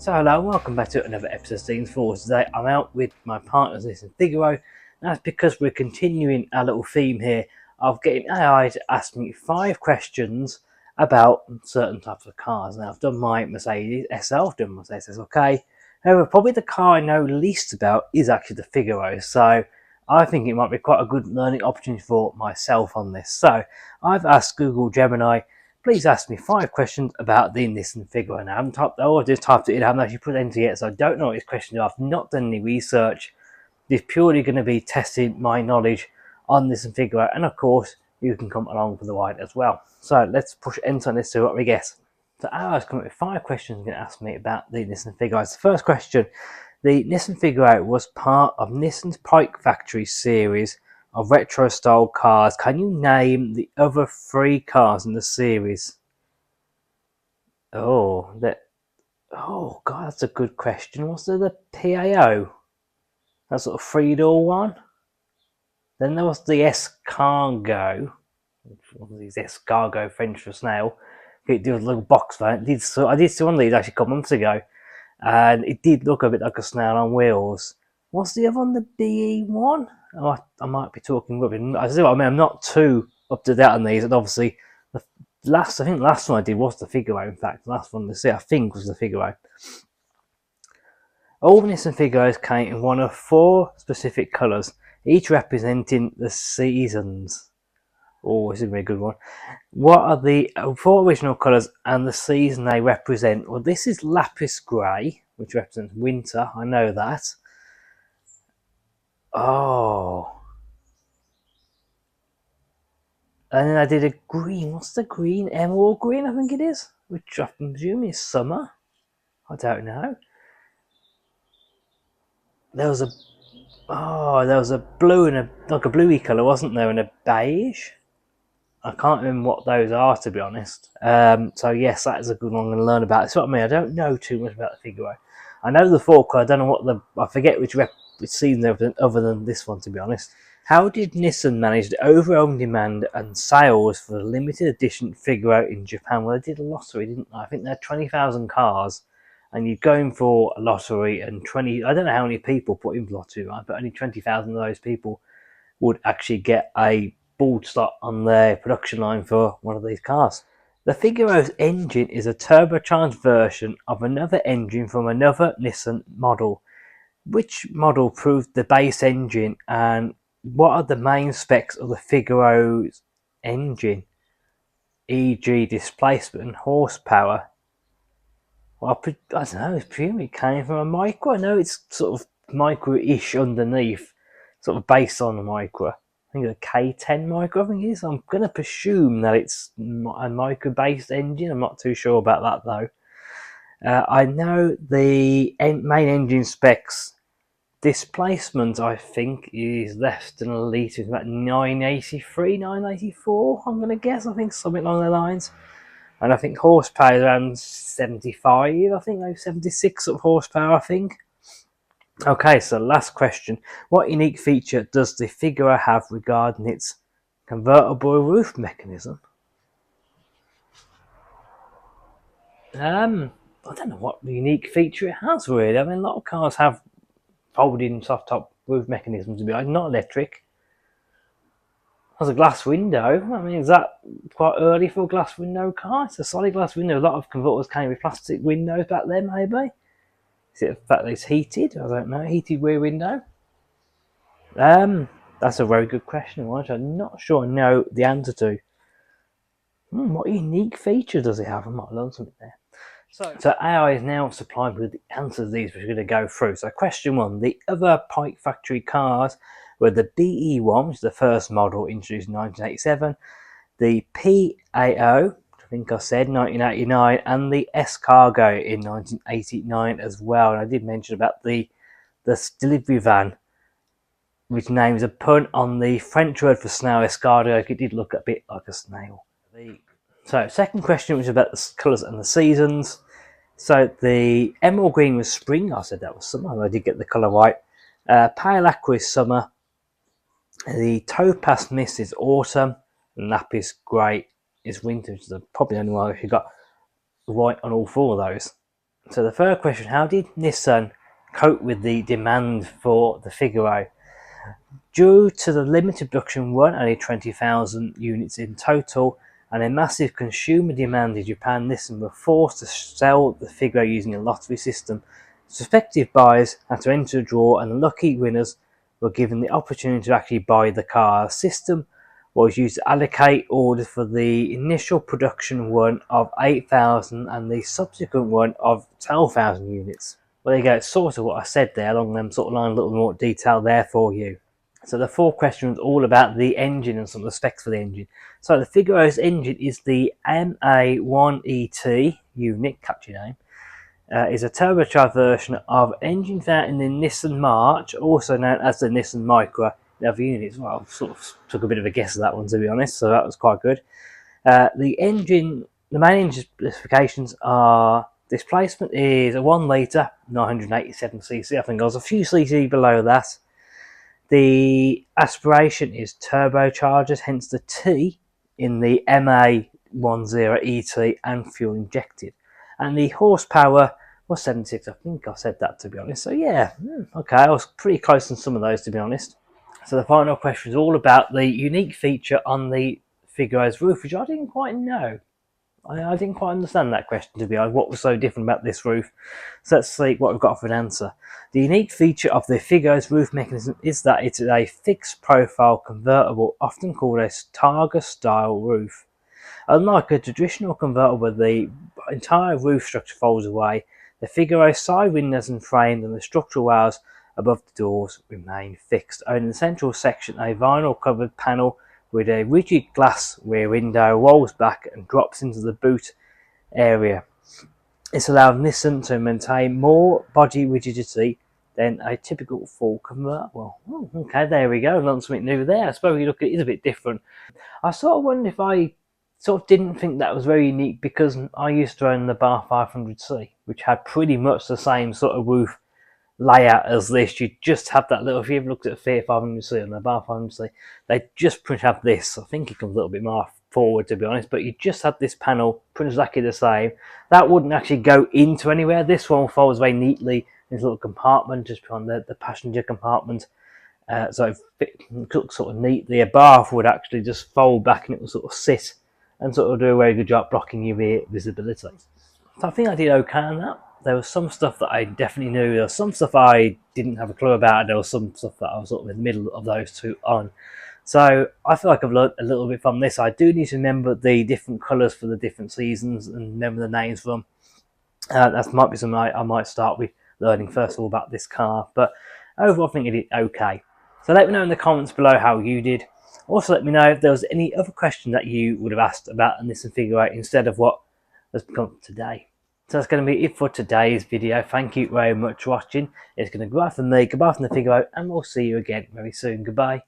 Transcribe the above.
So hello and welcome back to another episode of Scenes 4. Today I'm out with my partners Nissan Figaro. That's because we're continuing our little theme here of getting AI to ask me 5 questions about certain types of cars. Now I've done my Mercedes SL, I've done my Mercedes SLK. However, probably the car I know least about is actually the Figaro. So I think it might be quite a good learning opportunity for myself on this. So I've asked Google Gemini, please ask me 5 questions about the Nissan Figaro. And I haven't typed, I just typed it in, I haven't actually put it into yet, so I don't know what these questions are. I've not done any research. It's purely going to be testing my knowledge on Nissan Figaro, and of course, you can come along for the ride as well. So let's push enter on this, see what we guess. So Aaron's come up with 5 questions going to ask me about the Nissan Figaro. The first question: the Nissan Figaro was part of Nissan's Pike Factory series of retro style cars. Can you name the other 3 cars in the series? Oh, God, that's a good question. Was there the PAO? That sort of 3-door one. Then there was the Escargot. These Escargot French for snail. It did a little box van. I did see one of these actually a couple months ago, and it did look a bit like a snail on wheels. What's the other one? The BE one? I might be talking rubbish. I see what I mean. I'm not too up to date on these, and obviously the last one I did was the Figaro. In fact, the last one to see I think was the Figaro. All Nissan Figaros came in one of 4 specific colours, each representing the seasons. Oh, this is a very good one. What are the 4 original colours and the season they represent? Well, this is lapis grey, which represents winter. I know that. Oh. And then I did a green. What's the green? Emerald green, I think it is. Which I presume is summer. I don't know. There was a blue and like a bluey colour, wasn't there, and a beige. I can't remember what those are, to be honest. So yes, that is a good one I'm going to learn about. That's what I mean. I don't know too much about the Figaro. I know the 4 colour. I don't know what I forget which season other than this one, to be honest. How did Nissan manage the overwhelming demand and sales for the limited edition Figaro in Japan? Well, they did a lottery, didn't they? I think they had 20,000 cars, and you're going for a lottery, and I don't know how many people put in the lottery, right? But only 20,000 of those people would actually get a board slot on their production line for one of these cars. The Figaro's engine is a turbocharged version of another engine from another Nissan model. Which model proved the base engine, and what are the main specs of the Figaro's engine, e.g. displacement and horsepower? Well, I don't know, it's presumably it came from a micro. I know it's sort of micro-ish underneath, sort of based on a micro. I think it's a K10 micro, I think it is. I'm going to presume that it's a micro-based engine. I'm not too sure about that, though. I know the main engine specs. Displacement, I think, is less than a litre. It's about 983, 984, I'm going to guess. I think something along the lines. And I think horsepower is around 75, I think, like 76 of horsepower, I think. Okay, so last question. What unique feature does the Figaro have regarding its convertible roof mechanism? I don't know what unique feature it has, really. I mean, a lot of cars have folding soft top roof mechanisms, to be honest, not electric. Has a glass window. I mean, is that quite early for a glass window car? It's a solid glass window. A lot of converters came with plastic windows back then, maybe. Is it the fact that it's heated? I don't know. Heated rear window? That's a very good question, which I'm not sure I know the answer to. What unique feature does it have? I might learn something there. So AI is now supplied with the answers to these which we're going to go through. So question 1, the other Pike Factory cars were the BE1, which is the first model introduced in 1987, the PAO, which I think I said, 1989, and the Escargot in 1989 as well. And I did mention about the delivery van, which names a pun on the French word for snail, escargot. It did look a bit like a snail. So second question was about the colours and the seasons. So the emerald green was spring. I said that was summer. I did get the colour right. Pale aqua is summer. The topaz mist is autumn. And lapis grey is winter, which is probably the only one I got right on all 4 of those. So the third question, how did Nissan cope with the demand for the Figaro? Due to the limited production run, only 20,000 units in total, and a massive consumer demand in Japan, Nissan were forced to sell the Figaro using a lottery system. Prospective buyers had to enter a draw, and the lucky winners were given the opportunity to actually buy the car. The system was used to allocate orders for the initial production run of 8,000 and the subsequent run of 12,000 units. Well, there you go, it's sort of what I said there, along them sort of line, a little more detail there for you. So the fourth question was all about the engine and some of the specs for the engine. So the Figaro's engine is the MA1ET unit, catchy name, is a turbocharged version of engine found in the Nissan March, also known as the Nissan Micra. The other units, well, I sort of took a bit of a guess at that one, to be honest, so that was quite good. The main engine specifications are: displacement is a 1 litre, 987cc. I think I was a few cc below that. The aspiration is turbochargers, hence the T in the MA10ET, and fuel injected. And the horsepower was 76. I think I said that, to be honest. So yeah, okay, I was pretty close on some of those, to be honest. So the final question is all about the unique feature on the Figaro's roof, which I didn't quite know. I didn't quite understand that question, to be honest. What was so different about this roof? So let's see what we've got for an answer. The unique feature of the Figaro's roof mechanism is that it is a fixed profile convertible, often called a Targa style roof. Unlike a traditional convertible where the entire roof structure folds away, the Figaro's side windows and frame and the structural rails above the doors remain fixed. Only in the central section, a vinyl covered panel with a rigid glass rear window rolls back and drops into the boot area. This allowed Nissan to maintain more body rigidity than a typical full convertible. Oh, okay, there we go. Learned something new there. I suppose you look at it is a bit different. I sort of wondered if I sort of didn't think that was very unique, because I used to own the Bar 500C, which had pretty much the same sort of roof layout as this. You just have that little, if you ever looked at a Fiat 500C and the Bar 500C, they just pretty much have this. I think it comes a little bit more forward, to be honest, but you just have this panel pretty much exactly the same. That wouldn't actually go into anywhere. This one folds very neatly in this little compartment just behind the passenger compartment. So it looks sort of neat. The bath would actually just fold back and it will sort of sit and sort of do a very good job blocking UV visibility. So I think I did okay on that. There was some stuff that I definitely knew. There was some stuff I didn't have a clue about. There was some stuff that I was sort of in the middle of those two on. So I feel like I've learned a little bit from this. I do need to remember the different colours for the different seasons and remember the names for them. That might be something I might start with learning first of all about this car. But overall, I think it did okay. So let me know in the comments below how you did. Also, let me know if there was any other question that you would have asked about Nissan Figaro instead of what has become today. So that's going to be it for today's video. Thank you very much for watching. It's going to go out from me, goodbye from the Figaro, and we'll see you again very soon. Goodbye.